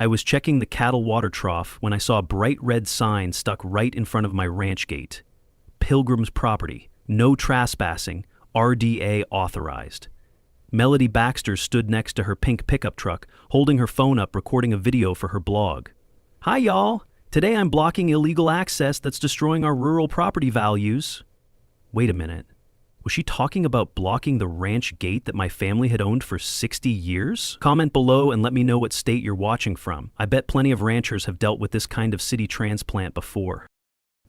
I was checking the cattle water trough when I saw a bright red sign stuck right in front of my ranch gate. Pilgrim's property, no trespassing, RDA authorized. Melody Baxter stood next to her pink pickup truck, holding her phone up recording a video for her blog. Hi y'all, today I'm blocking illegal access that's destroying our rural property values. Wait a minute, was she talking about blocking the ranch gate that my family had owned for 60 years? Comment below and let me know what state you're watching from. I bet plenty of ranchers have dealt with this kind of city transplant before.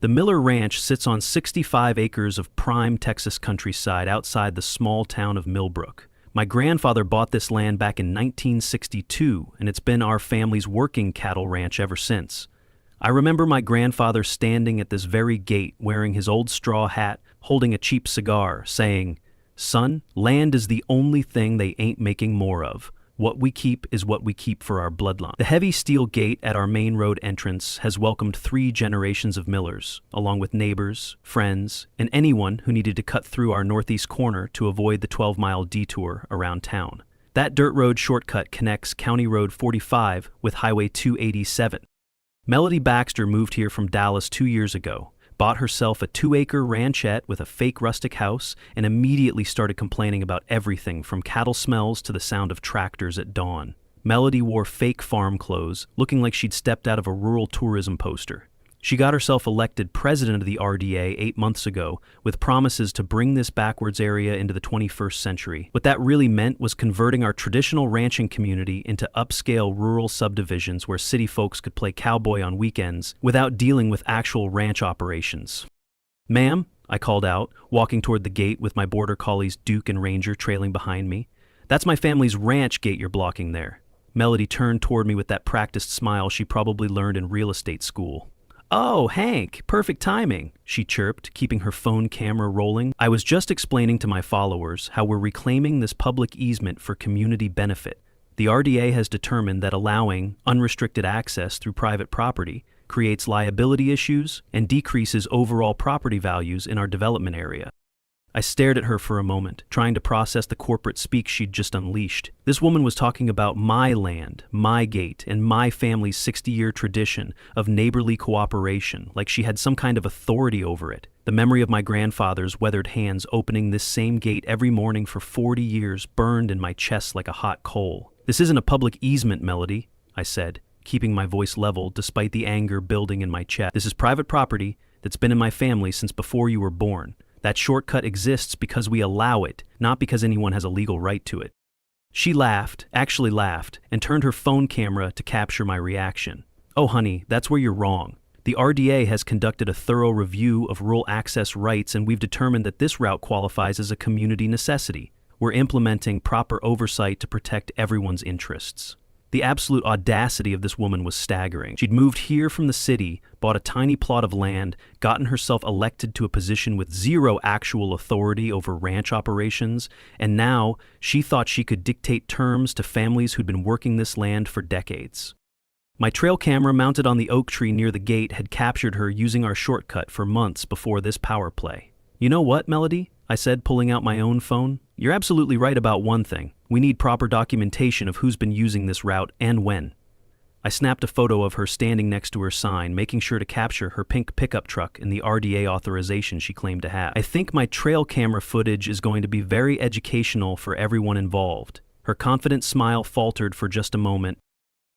The Miller Ranch sits on 65 acres of prime Texas countryside outside the small town of Millbrook. My grandfather bought this land back in 1962, and it's been our family's working cattle ranch ever since. I remember my grandfather standing at this very gate wearing his old straw hat, holding a cheap cigar, saying, "Son, land is the only thing they ain't making more of. What we keep is what we keep for our bloodline." The heavy steel gate at our main road entrance has welcomed 3 generations of Millers, along with neighbors, friends, and anyone who needed to cut through our northeast corner to avoid the 12-mile detour around town. That dirt road shortcut connects County Road 45 with Highway 287. Melody Baxter moved here from Dallas 2 years ago, bought herself a 2-acre ranchette with a fake rustic house, and immediately started complaining about everything from cattle smells to the sound of tractors at dawn. Melody wore fake farm clothes, looking like she'd stepped out of a rural tourism poster. She got herself elected president of the RDA 8 months ago with promises to bring this backwards area into the 21st century. What that really meant was converting our traditional ranching community into upscale rural subdivisions where city folks could play cowboy on weekends without dealing with actual ranch operations. "Ma'am," I called out, walking toward the gate with my border collies Duke and Ranger trailing behind me. "That's my family's ranch gate you're blocking there." Melody turned toward me with that practiced smile she probably learned in real estate school. "Oh, Hank, perfect timing," she chirped, keeping her phone camera rolling. "I was just explaining to my followers how we're reclaiming this public easement for community benefit. The RDA has determined that allowing unrestricted access through private property creates liability issues and decreases overall property values in our development area." I stared at her for a moment, trying to process the corporate speak she'd just unleashed. This woman was talking about my land, my gate, and my family's 60-year tradition of neighborly cooperation, like she had some kind of authority over it. The memory of my grandfather's weathered hands opening this same gate every morning for 40 years burned in my chest like a hot coal. "This isn't a public easement, Melody," I said, keeping my voice level despite the anger building in my chest. "This is private property that's been in my family since before you were born. That shortcut exists because we allow it, not because anyone has a legal right to it." She laughed, actually laughed, and turned her phone camera to capture my reaction. "Oh honey, that's where you're wrong. The RDA has conducted a thorough review of rural access rights, and we've determined that this route qualifies as a community necessity. We're implementing proper oversight to protect everyone's interests." The absolute audacity of this woman was staggering. She'd moved here from the city, bought a tiny plot of land, gotten herself elected to a position with zero actual authority over ranch operations, and now she thought she could dictate terms to families who'd been working this land for decades. My trail camera mounted on the oak tree near the gate had captured her using our shortcut for months before this power play. "You know what, Melody?" I said, pulling out my own phone. "You're absolutely right about one thing. We need proper documentation of who's been using this route and when." I snapped a photo of her standing next to her sign, making sure to capture her pink pickup truck and the RDA authorization she claimed to have. "I think my trail camera footage is going to be very educational for everyone involved." Her confident smile faltered for just a moment.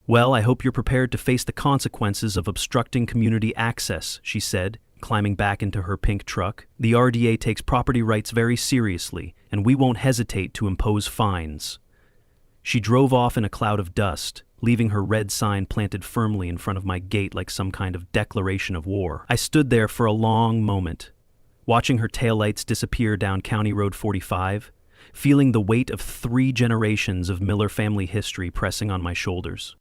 "Well, I hope you're prepared to face the consequences of obstructing community access," she said, climbing back into her pink truck. "The RDA takes property rights very seriously, and we won't hesitate to impose fines." She drove off in a cloud of dust, leaving her red sign planted firmly in front of my gate like some kind of declaration of war. I stood there for a long moment, watching her taillights disappear down County Road 45, feeling the weight of 3 generations of Miller family history pressing on my shoulders.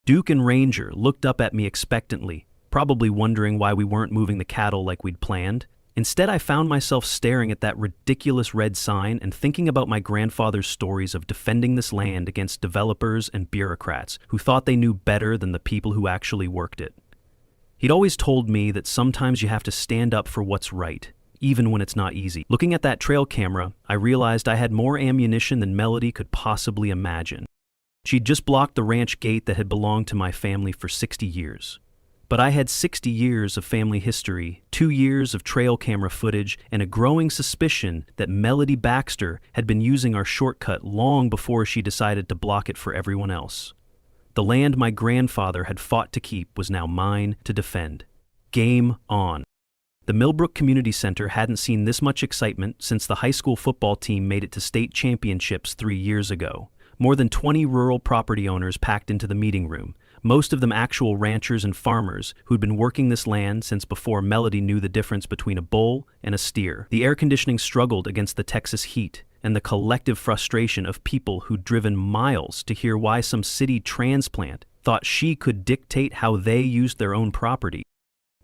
Duke and Ranger looked up at me expectantly, probably wondering why we weren't moving the cattle like we'd planned. Instead, I found myself staring at that ridiculous red sign and thinking about my grandfather's stories of defending this land against developers and bureaucrats who thought they knew better than the people who actually worked it. He'd always told me that sometimes you have to stand up for what's right, even when it's not easy. Looking at that trail camera, I realized I had more ammunition than Melody could possibly imagine. She'd just blocked the ranch gate that had belonged to my family for 60 years. But I had 60 years of family history, 2 years of trail camera footage, and a growing suspicion that Melody Baxter had been using our shortcut long before she decided to block it for everyone else. The land my grandfather had fought to keep was now mine to defend. Game on. The Millbrook Community Center hadn't seen this much excitement since the high school football team made it to state championships 3 years ago. More than 20 rural property owners packed into the meeting room, most of them actual ranchers and farmers who'd been working this land since before Melody knew the difference between a bull and a steer. The air conditioning struggled against the Texas heat and the collective frustration of people who'd driven miles to hear why some city transplant thought she could dictate how they used their own property.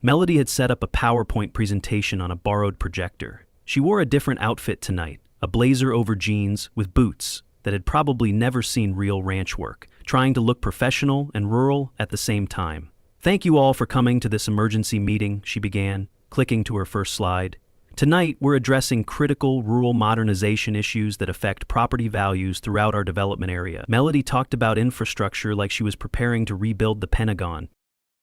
Melody had set up a PowerPoint presentation on a borrowed projector. She wore a different outfit tonight, a blazer over jeans with boots that had probably never seen real ranch work, trying to look professional and rural at the same time. "Thank you all for coming to this emergency meeting," she began, clicking to her first slide. "Tonight, we're addressing critical rural modernization issues that affect property values throughout our development area." Melody talked about infrastructure like she was preparing to rebuild the Pentagon.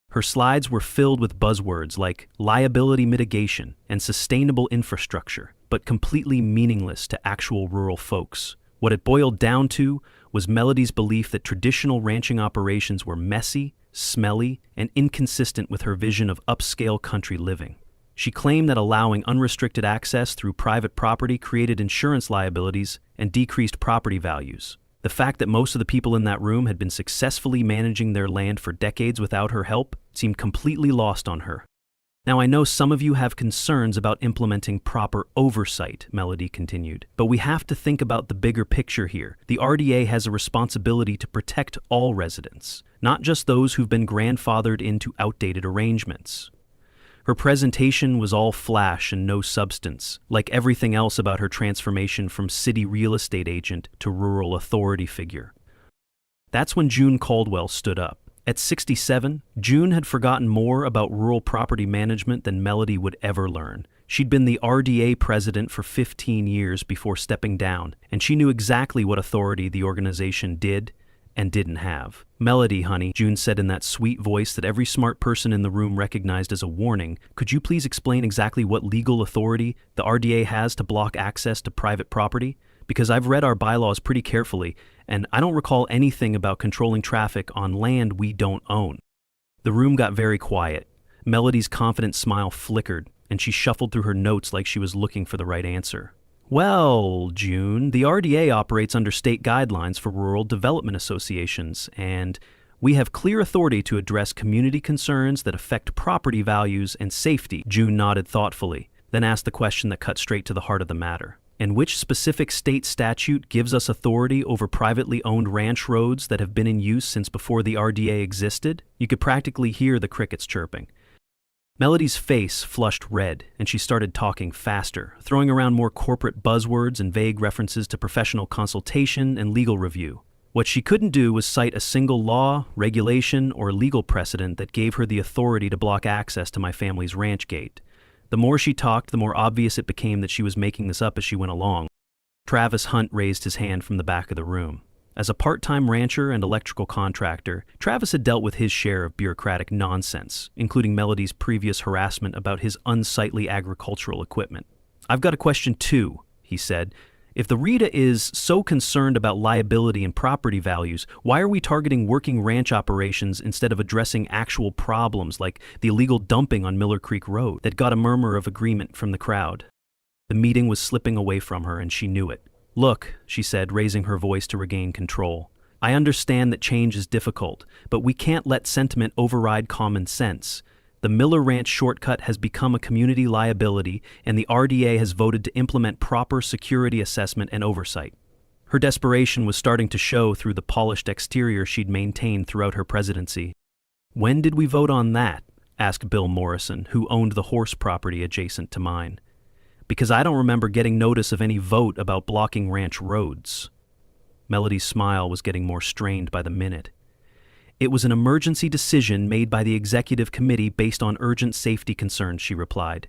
Her slides were filled with buzzwords like liability mitigation and sustainable infrastructure, but completely meaningless to actual rural folks. What it boiled down to was Melody's belief that traditional ranching operations were messy, smelly, and inconsistent with her vision of upscale country living. She claimed that allowing unrestricted access through private property created insurance liabilities and decreased property values. The fact that most of the people in that room had been successfully managing their land for decades without her help seemed completely lost on her. "Now, I know some of you have concerns about implementing proper oversight," Melody continued, "but we have to think about the bigger picture here. The RDA has a responsibility to protect all residents, not just those who've been grandfathered into outdated arrangements." Her presentation was all flash and no substance, like everything else about her transformation from city real estate agent to rural authority figure. That's when June Caldwell stood up. At 67, June had forgotten more about rural property management than Melody would ever learn. She'd been the RDA president for 15 years before stepping down, and she knew exactly what authority the organization did and didn't have. "Melody, honey," June said in that sweet voice that every smart person in the room recognized as a warning, "could you please explain exactly what legal authority the RDA has to block access to private property? Because I've read our bylaws pretty carefully, and I don't recall anything about controlling traffic on land we don't own." The room got very quiet. Melody's confident smile flickered, and she shuffled through her notes like she was looking for the right answer. "Well, June, the RDA operates under state guidelines for rural development associations, and we have clear authority to address community concerns that affect property values and safety." June nodded thoughtfully, then asked the question that cut straight to the heart of the matter. "And which specific state statute gives us authority over privately owned ranch roads that have been in use since before the RDA existed?" You could practically hear the crickets chirping. Melody's face flushed red, and she started talking faster, throwing around more corporate buzzwords and vague references to professional consultation and legal review. What she couldn't do was cite a single law, regulation, or legal precedent that gave her the authority to block access to my family's ranch gate. The more she talked, the more obvious it became that she was making this up as she went along. Travis Hunt raised his hand from the back of the room. As a part-time rancher and electrical contractor, Travis had dealt with his share of bureaucratic nonsense, including Melody's previous harassment about his unsightly agricultural equipment. "I've got a question too," he said. "If the RETA is so concerned about liability and property values, why are we targeting working ranch operations instead of addressing actual problems like the illegal dumping on Miller Creek Road?" That got a murmur of agreement from the crowd. The meeting was slipping away from her, and she knew it. "Look," she said, raising her voice to regain control. "I understand that change is difficult, but we can't let sentiment override common sense. The Miller Ranch shortcut has become a community liability, and the RDA has voted to implement proper security assessment and oversight." Her desperation was starting to show through the polished exterior she'd maintained throughout her presidency. "When did we vote on that?" asked Bill Morrison, who owned the horse property adjacent to mine. "Because I don't remember getting notice of any vote about blocking ranch roads." Melody's smile was getting more strained by the minute. "It was an emergency decision made by the executive committee based on urgent safety concerns," she replied.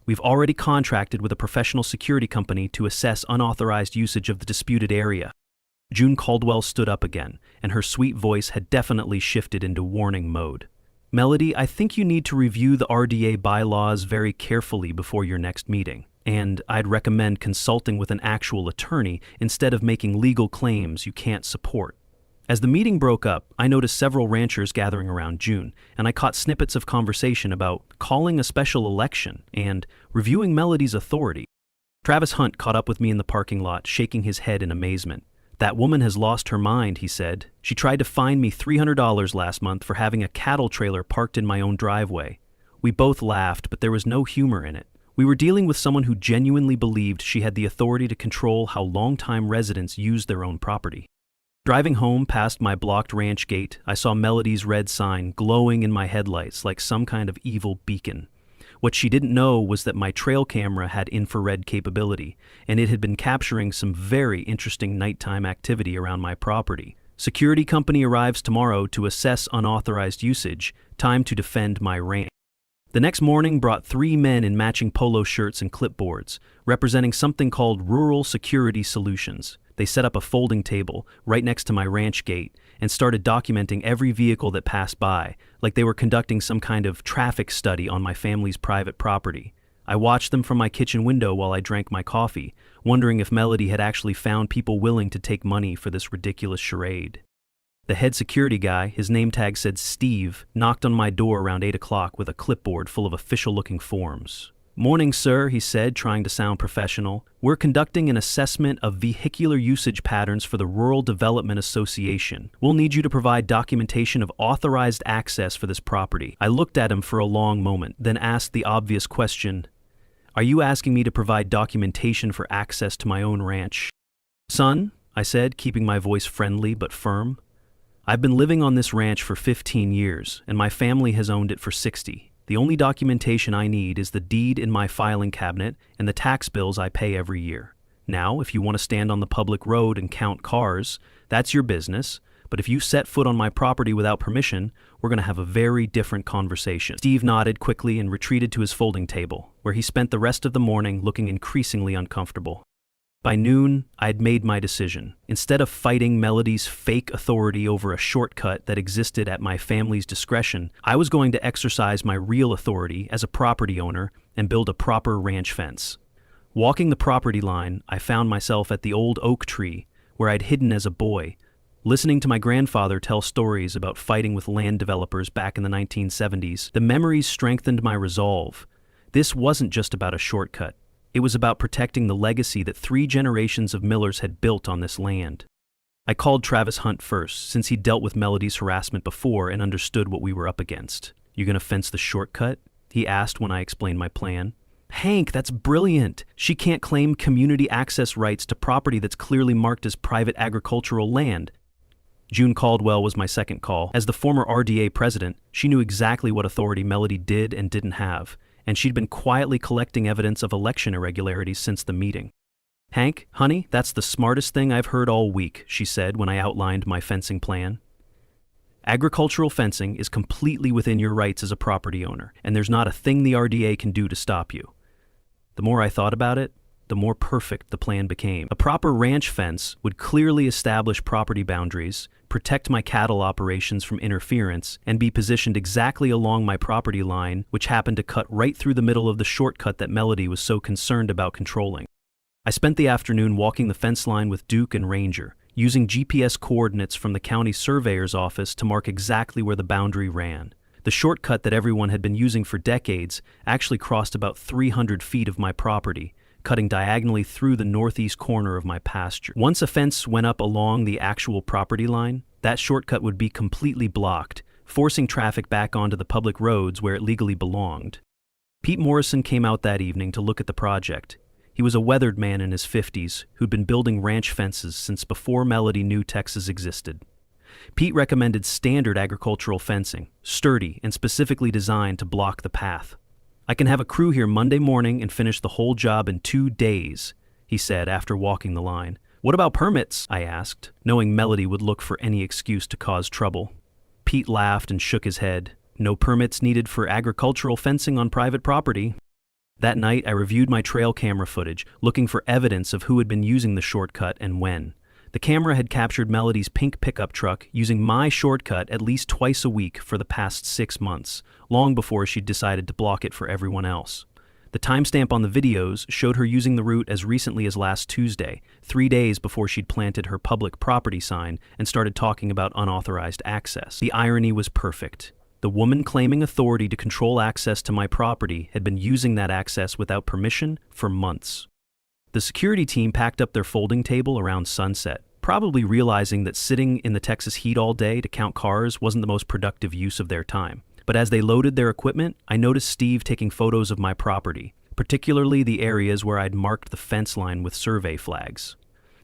"We've already contracted with a professional security company to assess unauthorized usage of the disputed area." June Caldwell stood up again, and her sweet voice had definitely shifted into warning mode. Melody, I think you need to review the RDA bylaws very carefully before your next meeting, and I'd recommend consulting with an actual attorney instead of making legal claims you can't support. As the meeting broke up, I noticed several ranchers gathering around June, and I caught snippets of conversation about calling a special election and reviewing Melody's authority. Travis Hunt caught up with me in the parking lot, shaking his head in amazement. That woman has lost her mind, he said. She tried to fine me $300 last month for having a cattle trailer parked in my own driveway. We both laughed, but there was no humor in it. We were dealing with someone who genuinely believed she had the authority to control how longtime residents used their own property. Driving home past my blocked ranch gate, I saw Melody's red sign glowing in my headlights like some kind of evil beacon. What she didn't know was that my trail camera had infrared capability, and it had been capturing some very interesting nighttime activity around my property. Security company arrives tomorrow to assess unauthorized usage. Time to defend my ranch. The next morning brought 3 men in matching polo shirts and clipboards, representing something called Rural Security Solutions. They set up a folding table right next to my ranch gate and started documenting every vehicle that passed by, like they were conducting some kind of traffic study on my family's private property. I watched them from my kitchen window while I drank my coffee, wondering if Melody had actually found people willing to take money for this ridiculous charade. The head security guy, his name tag said Steve, knocked on my door around 8 o'clock with a clipboard full of official-looking forms. "Morning, sir," he said, trying to sound professional. "We're conducting an assessment of vehicular usage patterns for the Rural Development Association. We'll need you to provide documentation of authorized access for this property." I looked at him for a long moment, then asked the obvious question, "Are you asking me to provide documentation for access to my own ranch?" "Son," I said, keeping my voice friendly but firm, "I've been living on this ranch for 15 years, and my family has owned it for 60. The only documentation I need is the deed in my filing cabinet and the tax bills I pay every year. Now, if you want to stand on the public road and count cars, that's your business, but if you set foot on my property without permission, we're going to have a very different conversation." Steve nodded quickly and retreated to his folding table, where he spent the rest of the morning looking increasingly uncomfortable. By noon, I had made my decision. Instead of fighting Melody's fake authority over a shortcut that existed at my family's discretion, I was going to exercise my real authority as a property owner and build a proper ranch fence. Walking the property line, I found myself at the old oak tree where I'd hidden as a boy, listening to my grandfather tell stories about fighting with land developers back in the 1970s. The memories strengthened my resolve. This wasn't just about a shortcut. It was about protecting the legacy that 3 generations of millers had built on this land. I called Travis Hunt first, since he'd dealt with Melody's harassment before and understood what we were up against. "You gonna fence the shortcut?" he asked when I explained my plan. "Hank, that's brilliant! She can't claim community access rights to property that's clearly marked as private agricultural land." June Caldwell was my second call. As the former RDA president, she knew exactly what authority Melody did and didn't have, and she'd been quietly collecting evidence of election irregularities since the meeting. "Hank, honey, that's the smartest thing I've heard all week," she said when I outlined my fencing plan. "Agricultural fencing is completely within your rights as a property owner, and there's not a thing the RDA can do to stop you." The more I thought about it, the more perfect the plan became. A proper ranch fence would clearly establish property boundaries, protect my cattle operations from interference, and be positioned exactly along my property line, which happened to cut right through the middle of the shortcut that Melody was so concerned about controlling. I spent the afternoon walking the fence line with Duke and Ranger, using GPS coordinates from the county surveyor's office to mark exactly where the boundary ran. The shortcut that everyone had been using for decades actually crossed about 300 feet of my property, cutting diagonally through the northeast corner of my pasture. Once a fence went up along the actual property line, that shortcut would be completely blocked, forcing traffic back onto the public roads where it legally belonged. Pete Morrison came out that evening to look at the project. He was a weathered man in his 50s who'd been building ranch fences since before Melody knew Texas existed. Pete recommended standard agricultural fencing, sturdy and specifically designed to block the path. "I can have a crew here Monday morning and finish the whole job in 2 days, he said after walking the line. "What about permits?" I asked, knowing Melody would look for any excuse to cause trouble. Pete laughed and shook his head. "No permits needed for agricultural fencing on private property." That night, I reviewed my trail camera footage, looking for evidence of who had been using the shortcut and when. The camera had captured Melody's pink pickup truck using my shortcut at least twice a week for the past 6 months, long before she'd decided to block it for everyone else. The timestamp on the videos showed her using the route as recently as last Tuesday, 3 days before she'd planted her public property sign and started talking about unauthorized access. The irony was perfect. The woman claiming authority to control access to my property had been using that access without permission for months. The security team packed up their folding table around sunset, probably realizing that sitting in the Texas heat all day to count cars wasn't the most productive use of their time. But as they loaded their equipment, I noticed Steve taking photos of my property, particularly the areas where I'd marked the fence line with survey flags.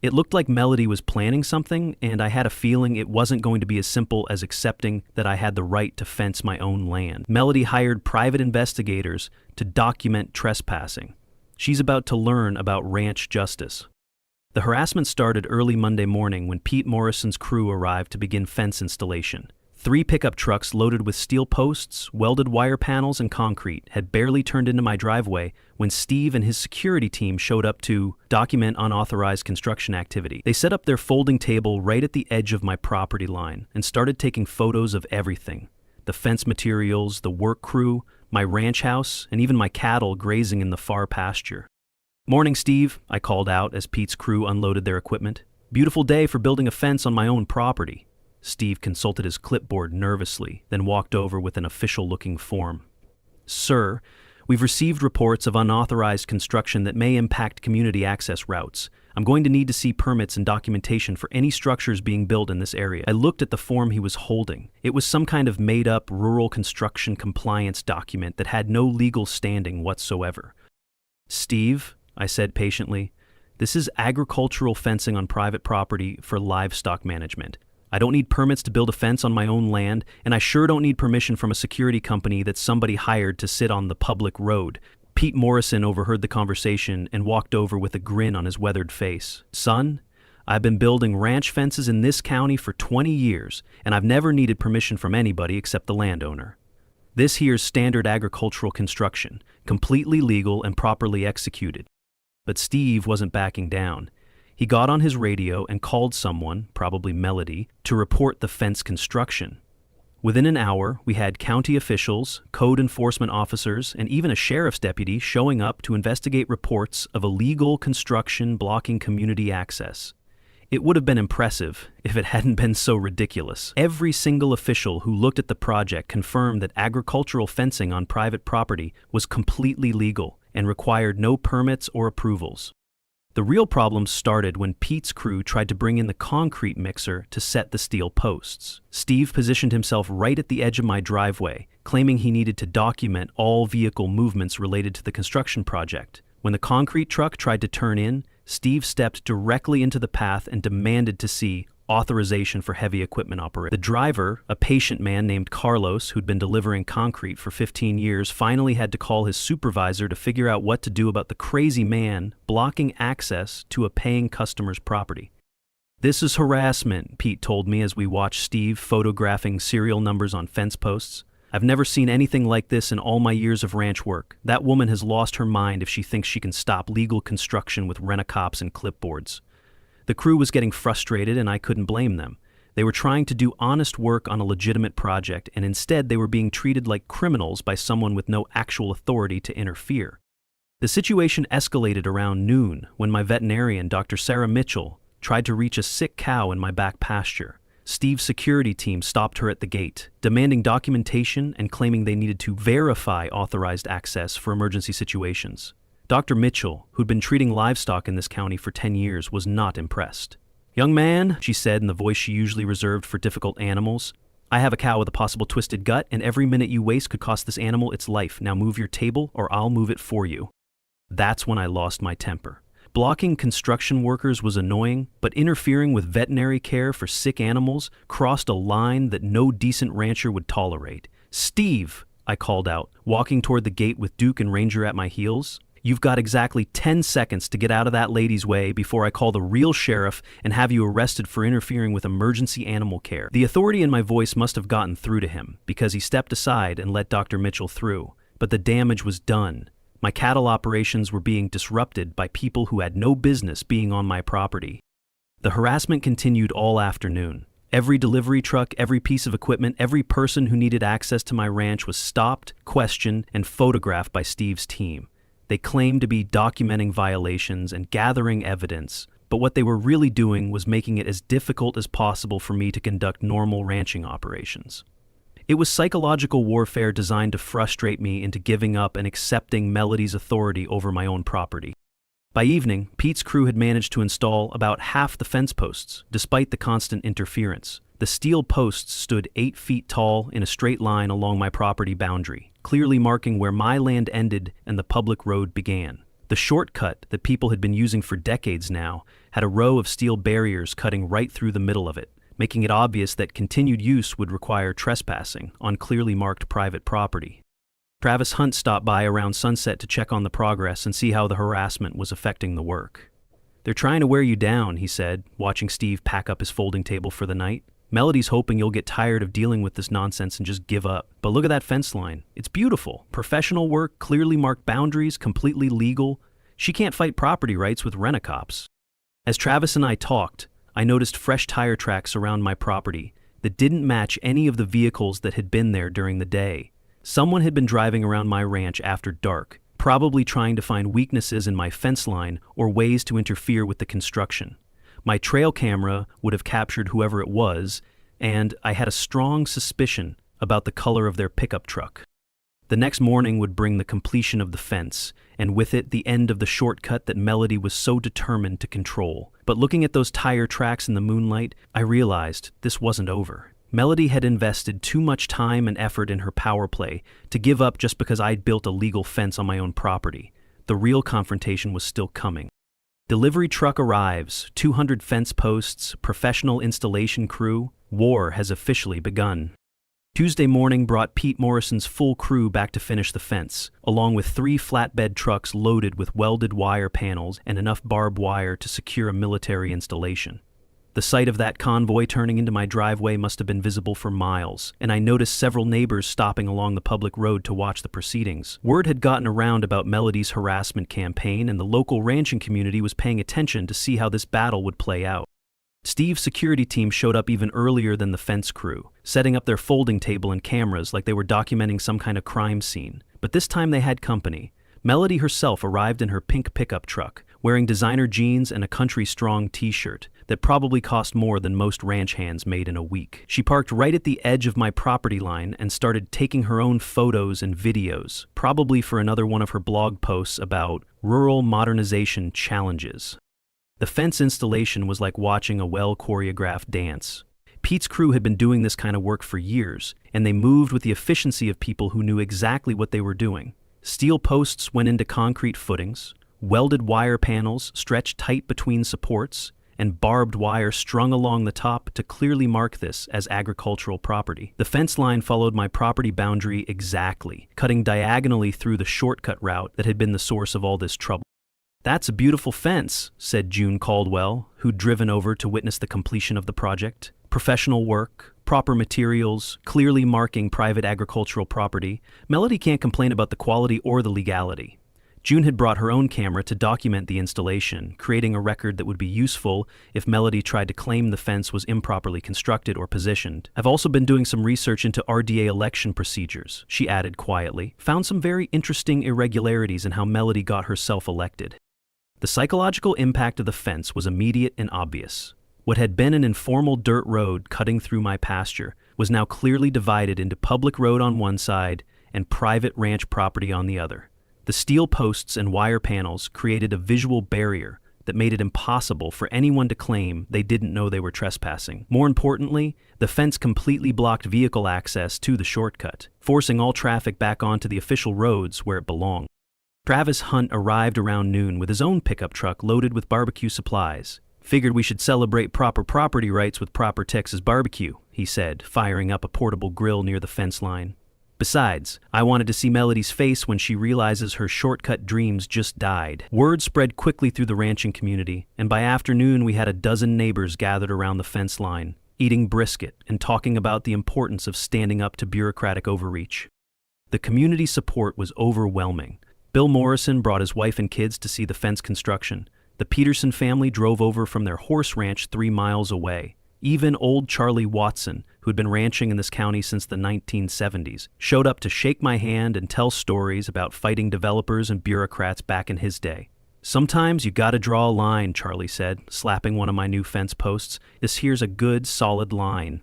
It looked like Melody was planning something, and I had a feeling it wasn't going to be as simple as accepting that I had the right to fence my own land. Melody hired private investigators to document trespassing. She's about to learn about ranch justice. The harassment started early Monday morning when Pete Morrison's crew arrived to begin fence installation. 3 pickup trucks loaded with steel posts, welded wire panels, and concrete had barely turned into my driveway when Steve and his security team showed up to document unauthorized construction activity. They set up their folding table right at the edge of my property line and started taking photos of everything: the fence materials, the work crew, my ranch house, and even my cattle grazing in the far pasture. "Morning, Steve," I called out as Pete's crew unloaded their equipment. "Beautiful day for building a fence on my own property." Steve consulted his clipboard nervously, then walked over with an official-looking form. "Sir, we've received reports of unauthorized construction that may impact community access routes. I'm going to need to see permits and documentation for any structures being built in this area." I looked at the form he was holding. It was some kind of made-up rural construction compliance document that had no legal standing whatsoever. "Steve," I said patiently, "this is agricultural fencing on private property for livestock management. I don't need permits to build a fence on my own land, and I sure don't need permission from a security company that somebody hired to sit on the public road." Pete Morrison overheard the conversation and walked over with a grin on his weathered face. "Son, I've been building ranch fences in this county for 20 years, and I've never needed permission from anybody except the landowner. This here's standard agricultural construction, completely legal and properly executed." But Steve wasn't backing down. He got on his radio and called someone, probably Melody, to report the fence construction. Within an hour, we had county officials, code enforcement officers, and even a sheriff's deputy showing up to investigate reports of illegal construction blocking community access. It would have been impressive if it hadn't been so ridiculous. Every single official who looked at the project confirmed that agricultural fencing on private property was completely legal and required no permits or approvals. The real problem started when Pete's crew tried to bring in the concrete mixer to set the steel posts. Steve positioned himself right at the edge of my driveway, claiming he needed to document all vehicle movements related to the construction project. When the concrete truck tried to turn in, Steve stepped directly into the path and demanded to see authorization for heavy equipment operation. The driver, a patient man named Carlos who'd been delivering concrete for 15 years, finally had to call his supervisor to figure out what to do about the crazy man blocking access to a paying customer's property. "This is harassment," Pete told me as we watched Steve photographing serial numbers on fence posts. "I've never seen anything like this in all my years of ranch work. That woman has lost her mind if she thinks she can stop legal construction with rent-a-cops and clipboards." The crew was getting frustrated, and I couldn't blame them. They were trying to do honest work on a legitimate project, and instead they were being treated like criminals by someone with no actual authority to interfere. The situation escalated around noon when my veterinarian, Dr. Sarah Mitchell, tried to reach a sick cow in my back pasture. Steve's security team stopped her at the gate, demanding documentation and claiming they needed to verify authorized access for emergency situations. Dr. Mitchell, who'd been treating livestock in this county for 10 years, was not impressed. "Young man," she said in the voice she usually reserved for difficult animals, "I have a cow with a possible twisted gut, and every minute you waste could cost this animal its life. Now move your table, or I'll move it for you." That's when I lost my temper. Blocking construction workers was annoying, but interfering with veterinary care for sick animals crossed a line that no decent rancher would tolerate. "Steve," I called out, walking toward the gate with Duke and Ranger at my heels, "you've got exactly 10 seconds to get out of that lady's way before I call the real sheriff and have you arrested for interfering with emergency animal care." The authority in my voice must have gotten through to him, because he stepped aside and let Dr. Mitchell through. But the damage was done. My cattle operations were being disrupted by people who had no business being on my property. The harassment continued all afternoon. Every delivery truck, every piece of equipment, every person who needed access to my ranch was stopped, questioned, and photographed by Steve's team. They claimed to be documenting violations and gathering evidence, but what they were really doing was making it as difficult as possible for me to conduct normal ranching operations. It was psychological warfare designed to frustrate me into giving up and accepting Melody's authority over my own property. By evening, Pete's crew had managed to install about half the fence posts, despite the constant interference. The steel posts stood 8 feet tall in a straight line along my property boundary, clearly marking where my land ended and the public road began. The shortcut that people had been using for decades now had a row of steel barriers cutting right through the middle of it, making it obvious that continued use would require trespassing on clearly marked private property. Travis Hunt stopped by around sunset to check on the progress and see how the harassment was affecting the work. "They're trying to wear you down," he said, watching Steve pack up his folding table for the night. "Melody's hoping you'll get tired of dealing with this nonsense and just give up. But look at that fence line. It's beautiful. Professional work, clearly marked boundaries, completely legal. She can't fight property rights with rent-a-cops." As Travis and I talked, I noticed fresh tire tracks around my property that didn't match any of the vehicles that had been there during the day. Someone had been driving around my ranch after dark, probably trying to find weaknesses in my fence line or ways to interfere with the construction. My trail camera would have captured whoever it was, and I had a strong suspicion about the color of their pickup truck. The next morning would bring the completion of the fence, and with it the end of the shortcut that Melody was so determined to control. But looking at those tire tracks in the moonlight, I realized this wasn't over. Melody had invested too much time and effort in her power play to give up just because I'd built a legal fence on my own property. The real confrontation was still coming. Delivery truck arrives, 200 fence posts, professional installation crew. War has officially begun. Tuesday morning brought Pete Morrison's full crew back to finish the fence, along with 3 flatbed trucks loaded with welded wire panels and enough barbed wire to secure a military installation. The sight of that convoy turning into my driveway must have been visible for miles, and I noticed several neighbors stopping along the public road to watch the proceedings. Word had gotten around about Melody's harassment campaign, and the local ranching community was paying attention to see how this battle would play out. Steve's security team showed up even earlier than the fence crew, setting up their folding table and cameras like they were documenting some kind of crime scene. But this time they had company. Melody herself arrived in her pink pickup truck, wearing designer jeans and a country-strong t-shirt that probably cost more than most ranch hands made in a week. She parked right at the edge of my property line and started taking her own photos and videos, probably for another one of her blog posts about rural modernization challenges. The fence installation was like watching a well-choreographed dance. Pete's crew had been doing this kind of work for years, and they moved with the efficiency of people who knew exactly what they were doing. Steel posts went into concrete footings, welded wire panels stretched tight between supports, and barbed wire strung along the top to clearly mark this as agricultural property. The fence line followed my property boundary exactly, cutting diagonally through the shortcut route that had been the source of all this trouble. "That's a beautiful fence," said June Caldwell, who'd driven over to witness the completion of the project. "Professional work, proper materials, clearly marking private agricultural property. Melody can't complain about the quality or the legality." June had brought her own camera to document the installation, creating a record that would be useful if Melody tried to claim the fence was improperly constructed or positioned. "I've also been doing some research into RDA election procedures," she added quietly. "Found some very interesting irregularities in how Melody got herself elected." The psychological impact of the fence was immediate and obvious. What had been an informal dirt road cutting through my pasture was now clearly divided into public road on one side and private ranch property on the other. The steel posts and wire panels created a visual barrier that made it impossible for anyone to claim they didn't know they were trespassing. More importantly, the fence completely blocked vehicle access to the shortcut, forcing all traffic back onto the official roads where it belonged. Travis Hunt arrived around noon with his own pickup truck loaded with barbecue supplies. "Figured we should celebrate proper property rights with proper Texas barbecue," he said, firing up a portable grill near the fence line. "Besides, I wanted to see Melody's face when she realizes her shortcut dreams just died." Word spread quickly through the ranching community, and by afternoon we had a dozen neighbors gathered around the fence line, eating brisket and talking about the importance of standing up to bureaucratic overreach. The community support was overwhelming. Bill Morrison brought his wife and kids to see the fence construction. The Peterson family drove over from their horse ranch 3 miles away. Even old Charlie Watson, who had been ranching in this county since the 1970s, showed up to shake my hand and tell stories about fighting developers and bureaucrats back in his day. "Sometimes you gotta draw a line," Charlie said, slapping one of my new fence posts. "This here's a good, solid line."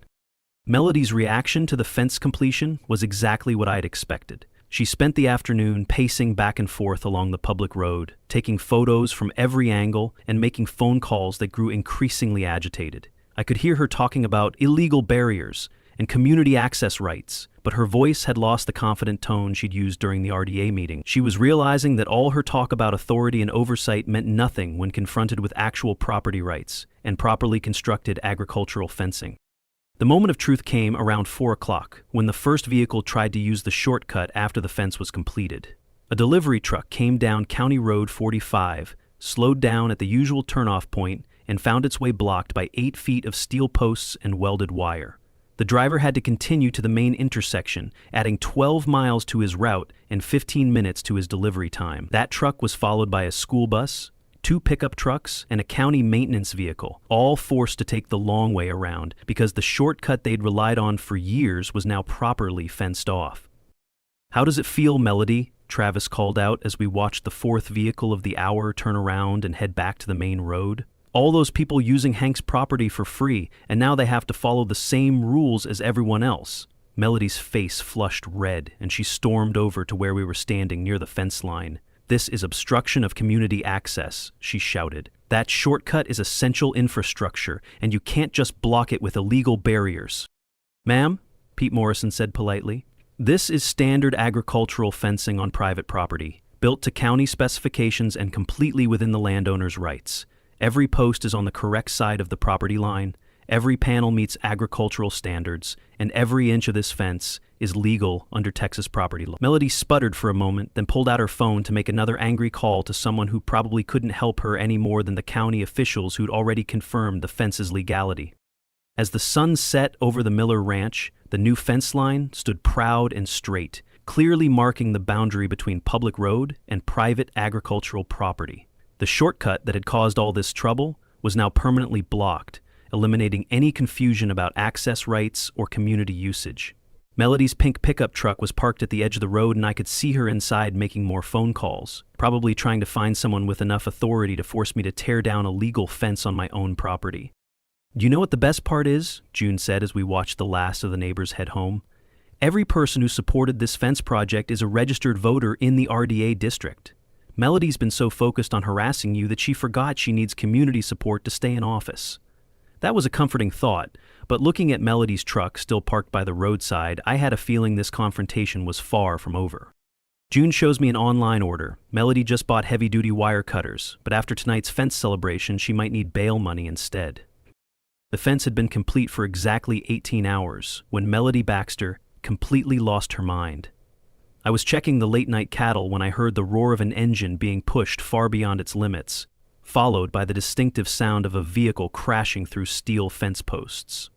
Melody's reaction to the fence completion was exactly what I had expected. She spent the afternoon pacing back and forth along the public road, taking photos from every angle and making phone calls that grew increasingly agitated. I could hear her talking about illegal barriers and community access rights, but her voice had lost the confident tone she'd used during the RDA meeting. She was realizing that all her talk about authority and oversight meant nothing when confronted with actual property rights and properly constructed agricultural fencing. The moment of truth came around 4 o'clock, when the first vehicle tried to use the shortcut after the fence was completed. A delivery truck came down County Road 45, slowed down at the usual turnoff point, and found its way blocked by 8 feet of steel posts and welded wire. The driver had to continue to the main intersection, adding 12 miles to his route and 15 minutes to his delivery time. That truck was followed by a school bus, 2 pickup trucks, and a county maintenance vehicle, all forced to take the long way around because the shortcut they'd relied on for years was now properly fenced off. "How does it feel, Melody?" Travis called out as we watched the 4th vehicle of the hour turn around and head back to the main road. All those people using Hank's property for free, and now they have to follow the same rules as everyone else. Melody's face flushed red, and she stormed over to where we were standing near the fence line. "This is obstruction of community access," she shouted. "That shortcut is essential infrastructure, and you can't just block it with illegal barriers." "Ma'am," Pete Morrison said politely, "this is standard agricultural fencing on private property, built to county specifications and completely within the landowner's rights. Every post is on the correct side of the property line, every panel meets agricultural standards, and every inch of this fence is legal under Texas property law." Melody sputtered for a moment, then pulled out her phone to make another angry call to someone who probably couldn't help her any more than the county officials who'd already confirmed the fence's legality. As the sun set over the Miller Ranch, the new fence line stood proud and straight, clearly marking the boundary between public road and private agricultural property. The shortcut that had caused all this trouble was now permanently blocked, eliminating any confusion about access rights or community usage. Melody's pink pickup truck was parked at the edge of the road, and I could see her inside making more phone calls, probably trying to find someone with enough authority to force me to tear down a legal fence on my own property. "Do you know what the best part is?" June said as we watched the last of the neighbors head home. "Every person who supported this fence project is a registered voter in the RDA district. Melody's been so focused on harassing you that she forgot she needs community support to stay in office." That was a comforting thought, but looking at Melody's truck still parked by the roadside, I had a feeling this confrontation was far from over. June shows me an online order. Melody just bought heavy-duty wire cutters, but after tonight's fence celebration, she might need bail money instead. The fence had been complete for exactly 18 hours when Melody Baxter completely lost her mind. I was checking the late-night cattle when I heard the roar of an engine being pushed far beyond its limits, followed by the distinctive sound of a vehicle crashing through steel fence posts.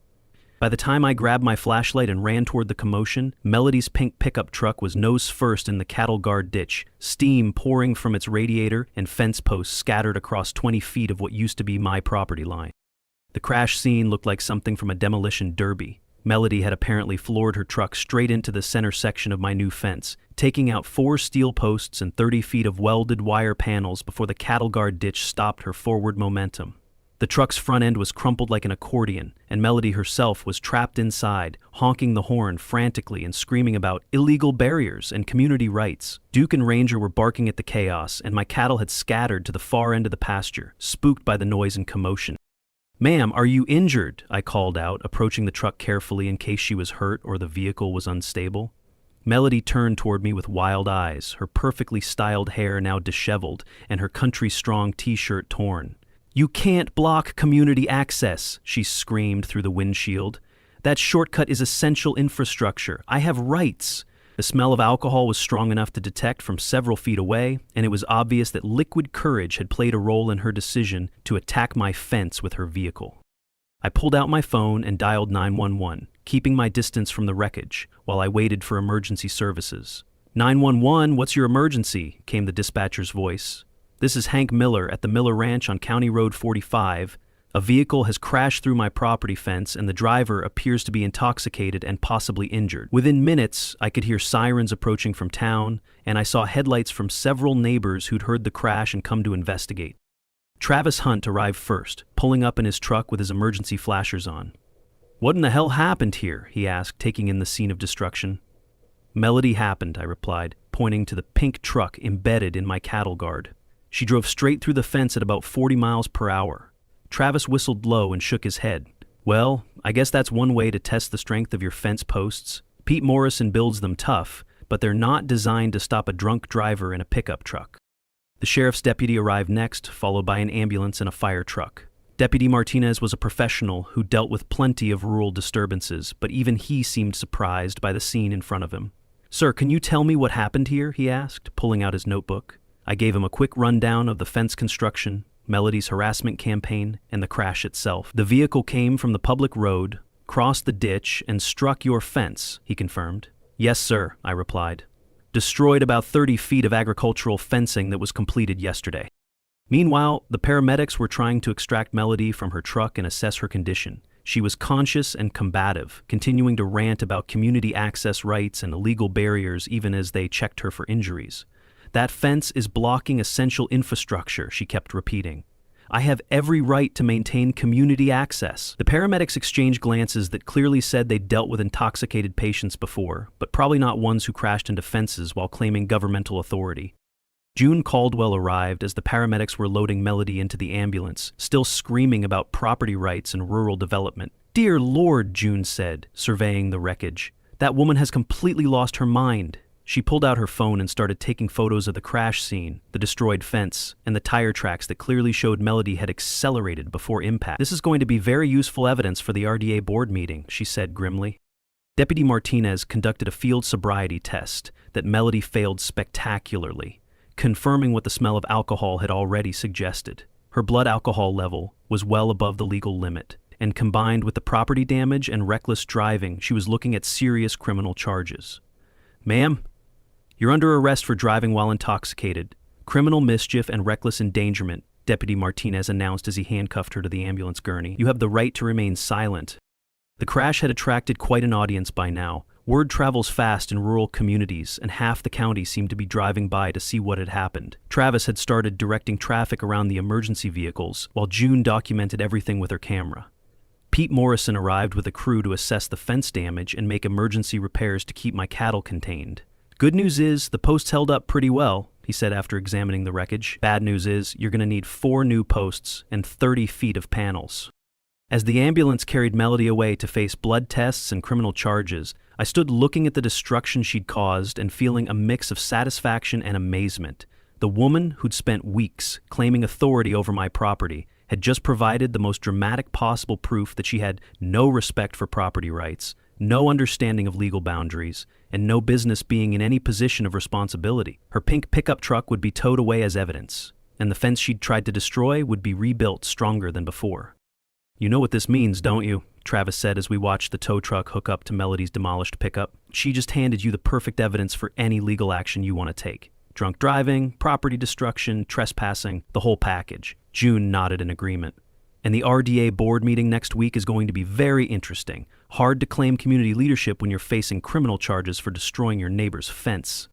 By the time I grabbed my flashlight and ran toward the commotion, Melody's pink pickup truck was nose first in the cattle guard ditch, steam pouring from its radiator and fence posts scattered across 20 feet of what used to be my property line. The crash scene looked like something from a demolition derby. Melody had apparently floored her truck straight into the center section of my new fence, taking out 4 steel posts and 30 feet of welded wire panels before the cattle guard ditch stopped her forward momentum. The truck's front end was crumpled like an accordion, and Melody herself was trapped inside, honking the horn frantically and screaming about illegal barriers and community rights. Duke and Ranger were barking at the chaos, and my cattle had scattered to the far end of the pasture, spooked by the noise and commotion. "Ma'am, are you injured?" I called out, approaching the truck carefully in case she was hurt or the vehicle was unstable. Melody turned toward me with wild eyes, her perfectly styled hair now disheveled and her country-strong t-shirt torn. "You can't block community access," she screamed through the windshield. "That shortcut is essential infrastructure. I have rights." The smell of alcohol was strong enough to detect from several feet away, and it was obvious that liquid courage had played a role in her decision to attack my fence with her vehicle. I pulled out my phone and dialed 911, keeping my distance from the wreckage while I waited for emergency services. 911, what's your emergency?" came the dispatcher's voice. This is Hank Miller at the Miller Ranch on County Road 45. A vehicle has crashed through my property fence and the driver appears to be intoxicated and possibly injured. Within minutes, I could hear sirens approaching from town, and I saw headlights from several neighbors who'd heard the crash and come to investigate. Travis Hunt arrived first, pulling up in his truck with his emergency flashers on. "What in the hell happened here?" he asked, taking in the scene of destruction. "Melody happened," I replied, pointing to the pink truck embedded in my cattle guard. She drove straight through the fence at about 40 miles per hour. Travis whistled low and shook his head. "Well, I guess that's one way to test the strength of your fence posts. Pete Morrison builds them tough, but they're not designed to stop a drunk driver in a pickup truck." The sheriff's deputy arrived next, followed by an ambulance and a fire truck. Deputy Martinez was a professional who dealt with plenty of rural disturbances, but even he seemed surprised by the scene in front of him. "Sir, can you tell me what happened here?" he asked, pulling out his notebook. I gave him a quick rundown of the fence construction, Melody's harassment campaign, and the crash itself. "The vehicle came from the public road, crossed the ditch, and struck your fence," he confirmed. "Yes, sir," I replied. "Destroyed about 30 feet of agricultural fencing that was completed yesterday." Meanwhile, the paramedics were trying to extract Melody from her truck and assess her condition. She was conscious and combative, continuing to rant about community access rights and illegal barriers even as they checked her for injuries. "That fence is blocking essential infrastructure," she kept repeating. "I have every right to maintain community access." The paramedics exchanged glances that clearly said they'd dealt with intoxicated patients before, but probably not ones who crashed into fences while claiming governmental authority. June Caldwell arrived as the paramedics were loading Melody into the ambulance, still screaming about property rights and rural development. "Dear Lord," June said, surveying the wreckage. "That woman has completely lost her mind." She pulled out her phone and started taking photos of the crash scene, the destroyed fence, and the tire tracks that clearly showed Melody had accelerated before impact. "This is going to be very useful evidence for the RDA board meeting," she said grimly. Deputy Martinez conducted a field sobriety test that Melody failed spectacularly, confirming what the smell of alcohol had already suggested. Her blood alcohol level was well above the legal limit, and combined with the property damage and reckless driving, she was looking at serious criminal charges. "Ma'am, you're under arrest for driving while intoxicated, criminal mischief, and reckless endangerment," Deputy Martinez announced as he handcuffed her to the ambulance gurney. "You have the right to remain silent." The crash had attracted quite an audience by now. Word travels fast in rural communities, and half the county seemed to be driving by to see what had happened. Travis had started directing traffic around the emergency vehicles, while June documented everything with her camera. Pete Morrison arrived with a crew to assess the fence damage and make emergency repairs to keep my cattle contained. "Good news is, the posts held up pretty well," he said after examining the wreckage. "Bad news is, you're going to need 4 new posts and 30 feet of panels." As the ambulance carried Melody away to face blood tests and criminal charges, I stood looking at the destruction she'd caused and feeling a mix of satisfaction and amazement. The woman who'd spent weeks claiming authority over my property had just provided the most dramatic possible proof that she had no respect for property rights, no understanding of legal boundaries, and no business being in any position of responsibility. Her pink pickup truck would be towed away as evidence, and the fence she'd tried to destroy would be rebuilt stronger than before. "You know what this means, don't you?" Travis said as we watched the tow truck hook up to Melody's demolished pickup. "She just handed you the perfect evidence for any legal action you want to take. Drunk driving, property destruction, trespassing, the whole package." June nodded in agreement. "And the RDA board meeting next week is going to be very interesting. Hard to claim community leadership when you're facing criminal charges for destroying your neighbor's fence."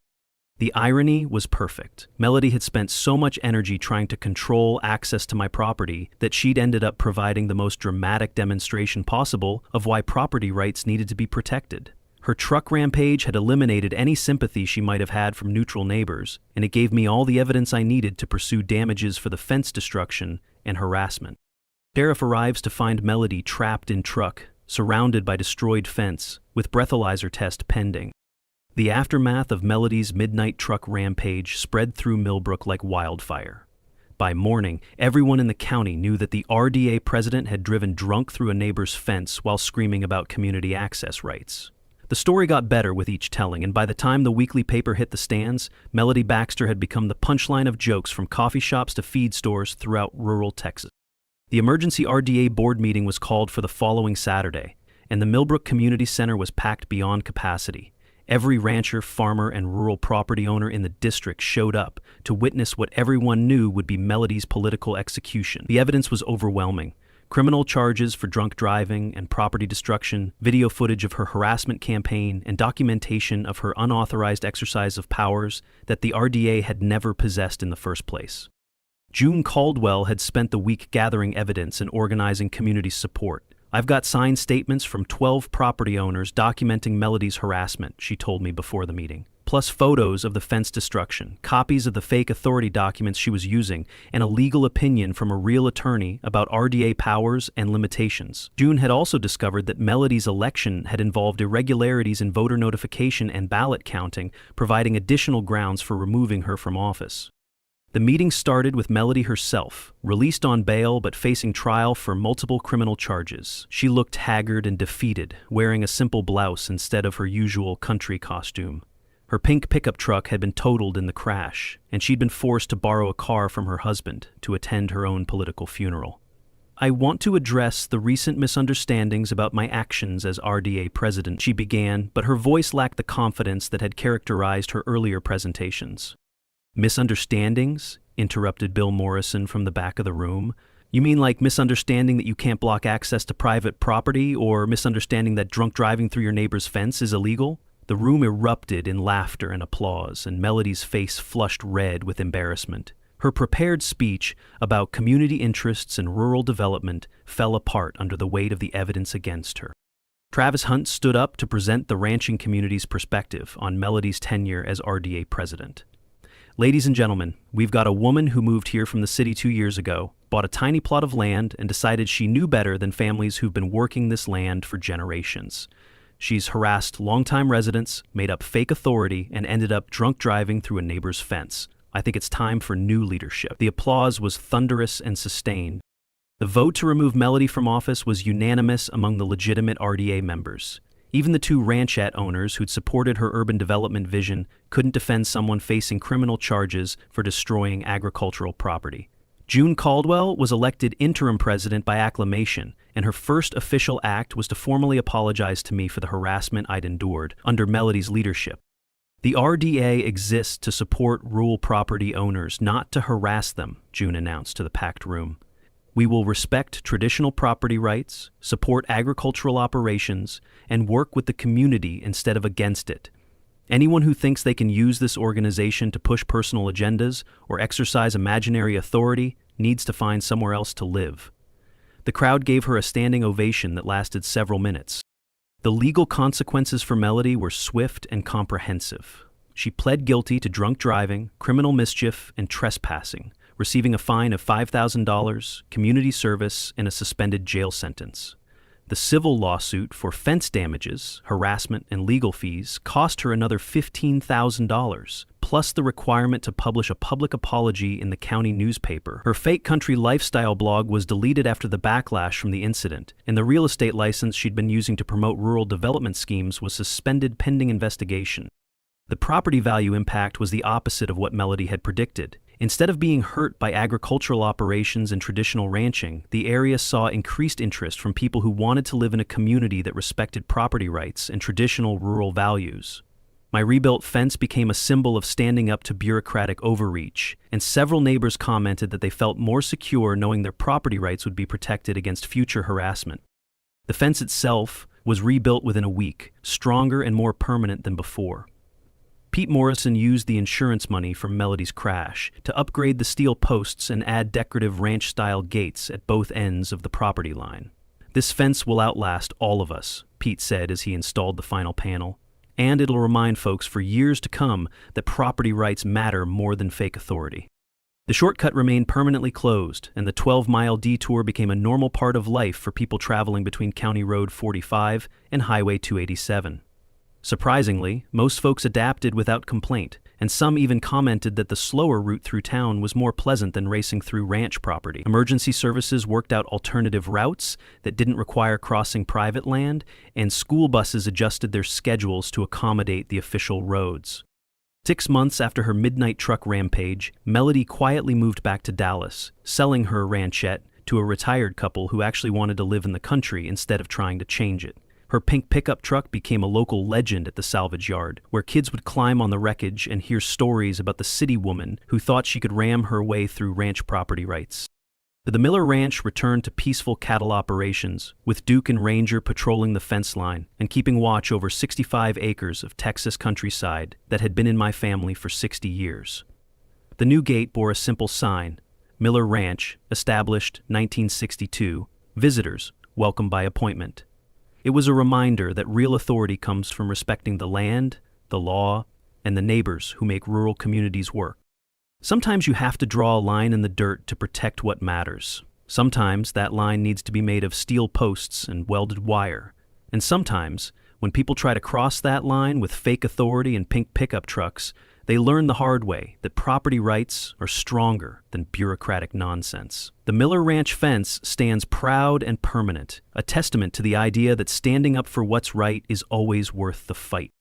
The irony was perfect. Melody had spent so much energy trying to control access to my property that she'd ended up providing the most dramatic demonstration possible of why property rights needed to be protected. Her truck rampage had eliminated any sympathy she might have had from neutral neighbors, and it gave me all the evidence I needed to pursue damages for the fence destruction and harassment. Sheriff arrives to find Melody trapped in truck, surrounded by destroyed fence, with breathalyzer test pending. The aftermath of Melody's midnight truck rampage spread through Millbrook like wildfire. By morning, everyone in the county knew that the RDA president had driven drunk through a neighbor's fence while screaming about community access rights. The story got better with each telling, and by the time the weekly paper hit the stands, Melody Baxter had become the punchline of jokes from coffee shops to feed stores throughout rural Texas. The emergency RDA board meeting was called for the following Saturday, and the Millbrook Community Center was packed beyond capacity. Every rancher, farmer, and rural property owner in the district showed up to witness what everyone knew would be Melody's political execution. The evidence was overwhelming. Criminal charges for drunk driving and property destruction, video footage of her harassment campaign, and documentation of her unauthorized exercise of powers that the RDA had never possessed in the first place. June Caldwell had spent the week gathering evidence and organizing community support. "I've got signed statements from 12 property owners documenting Melody's harassment," she told me before the meeting, plus photos of the fence destruction, copies of the fake authority documents she was using, and a legal opinion from a real attorney about RDA powers and limitations. June had also discovered that Melody's election had involved irregularities in voter notification and ballot counting, providing additional grounds for removing her from office. The meeting started with Melody herself, released on bail but facing trial for multiple criminal charges. She looked haggard and defeated, wearing a simple blouse instead of her usual country costume. Her pink pickup truck had been totaled in the crash, and she'd been forced to borrow a car from her husband to attend her own political funeral. "I want to address the recent misunderstandings about my actions as RDA president," she began, but her voice lacked the confidence that had characterized her earlier presentations. "Misunderstandings?" interrupted Bill Morrison from the back of the room. "You mean like misunderstanding that you can't block access to private property, or misunderstanding that drunk driving through your neighbor's fence is illegal?" The room erupted in laughter and applause, and Melody's face flushed red with embarrassment. Her prepared speech about community interests and rural development fell apart under the weight of the evidence against her. Travis Hunt stood up to present the ranching community's perspective on Melody's tenure as RDA president. "Ladies and gentlemen, we've got a woman who moved here from the city 2 years ago, bought a tiny plot of land, and decided she knew better than families who've been working this land for generations. She's harassed longtime residents, made up fake authority, and ended up drunk driving through a neighbor's fence. I think it's time for new leadership." The applause was thunderous and sustained. The vote to remove Melody from office was unanimous among the legitimate RDA members. Even the 2 ranchette owners who'd supported her urban development vision couldn't defend someone facing criminal charges for destroying agricultural property. June Caldwell was elected interim president by acclamation, and her first official act was to formally apologize to me for the harassment I'd endured under Melody's leadership. "The RDA exists to support rural property owners, not to harass them," June announced to the packed room. "We will respect traditional property rights, support agricultural operations, and work with the community instead of against it. Anyone who thinks they can use this organization to push personal agendas or exercise imaginary authority needs to find somewhere else to live." The crowd gave her a standing ovation that lasted several minutes. The legal consequences for Melody were swift and comprehensive. She pled guilty to drunk driving, criminal mischief, and trespassing, receiving a fine of $5,000, community service, and a suspended jail sentence. The civil lawsuit for fence damages, harassment, and legal fees cost her another $15,000, plus the requirement to publish a public apology in the county newspaper. Her fake country lifestyle blog was deleted after the backlash from the incident, and the real estate license she'd been using to promote rural development schemes was suspended pending investigation. The property value impact was the opposite of what Melody had predicted. Instead of being hurt by agricultural operations and traditional ranching, the area saw increased interest from people who wanted to live in a community that respected property rights and traditional rural values. My rebuilt fence became a symbol of standing up to bureaucratic overreach, and several neighbors commented that they felt more secure knowing their property rights would be protected against future harassment. The fence itself was rebuilt within a week, stronger and more permanent than before. Pete Morrison used the insurance money from Melody's crash to upgrade the steel posts and add decorative ranch-style gates at both ends of the property line. "This fence will outlast all of us," Pete said as he installed the final panel, "and it'll remind folks for years to come that property rights matter more than fake authority." The shortcut remained permanently closed, and the 12-mile detour became a normal part of life for people traveling between County Road 45 and Highway 287. Surprisingly, most folks adapted without complaint, and some even commented that the slower route through town was more pleasant than racing through ranch property. Emergency services worked out alternative routes that didn't require crossing private land, and school buses adjusted their schedules to accommodate the official roads. 6 months after her midnight truck rampage, Melody quietly moved back to Dallas, selling her ranchette to a retired couple who actually wanted to live in the country instead of trying to change it. Her pink pickup truck became a local legend at the salvage yard, where kids would climb on the wreckage and hear stories about the city woman who thought she could ram her way through ranch property rights. The Miller Ranch returned to peaceful cattle operations, with Duke and Ranger patrolling the fence line and keeping watch over 65 acres of Texas countryside that had been in my family for 60 years. The new gate bore a simple sign, Miller Ranch, established 1962, visitors, welcome by appointment. It was a reminder that real authority comes from respecting the land, the law, and the neighbors who make rural communities work. Sometimes you have to draw a line in the dirt to protect what matters. Sometimes that line needs to be made of steel posts and welded wire. And sometimes, when people try to cross that line with fake authority and pink pickup trucks, they learn the hard way that property rights are stronger than bureaucratic nonsense. The Miller Ranch fence stands proud and permanent, a testament to the idea that standing up for what's right is always worth the fight.